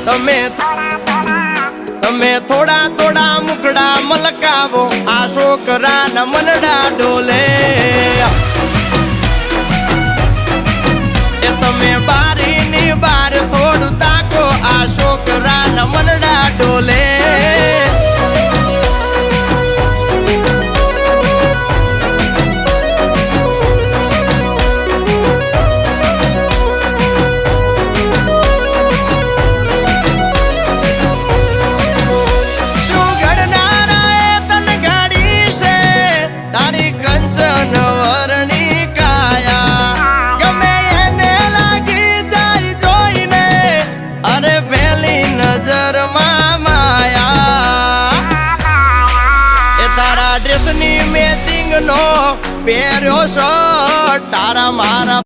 તમે થોડા થોડા મુખડા મલકાવો આ છોકરાના મનડા ડોલે એ તમે બારીની બાર થોડું તાકો આ છોકરાના મનડા ડોલે મેચિંગ નો પહેર્યો શર્ટ તારા મારા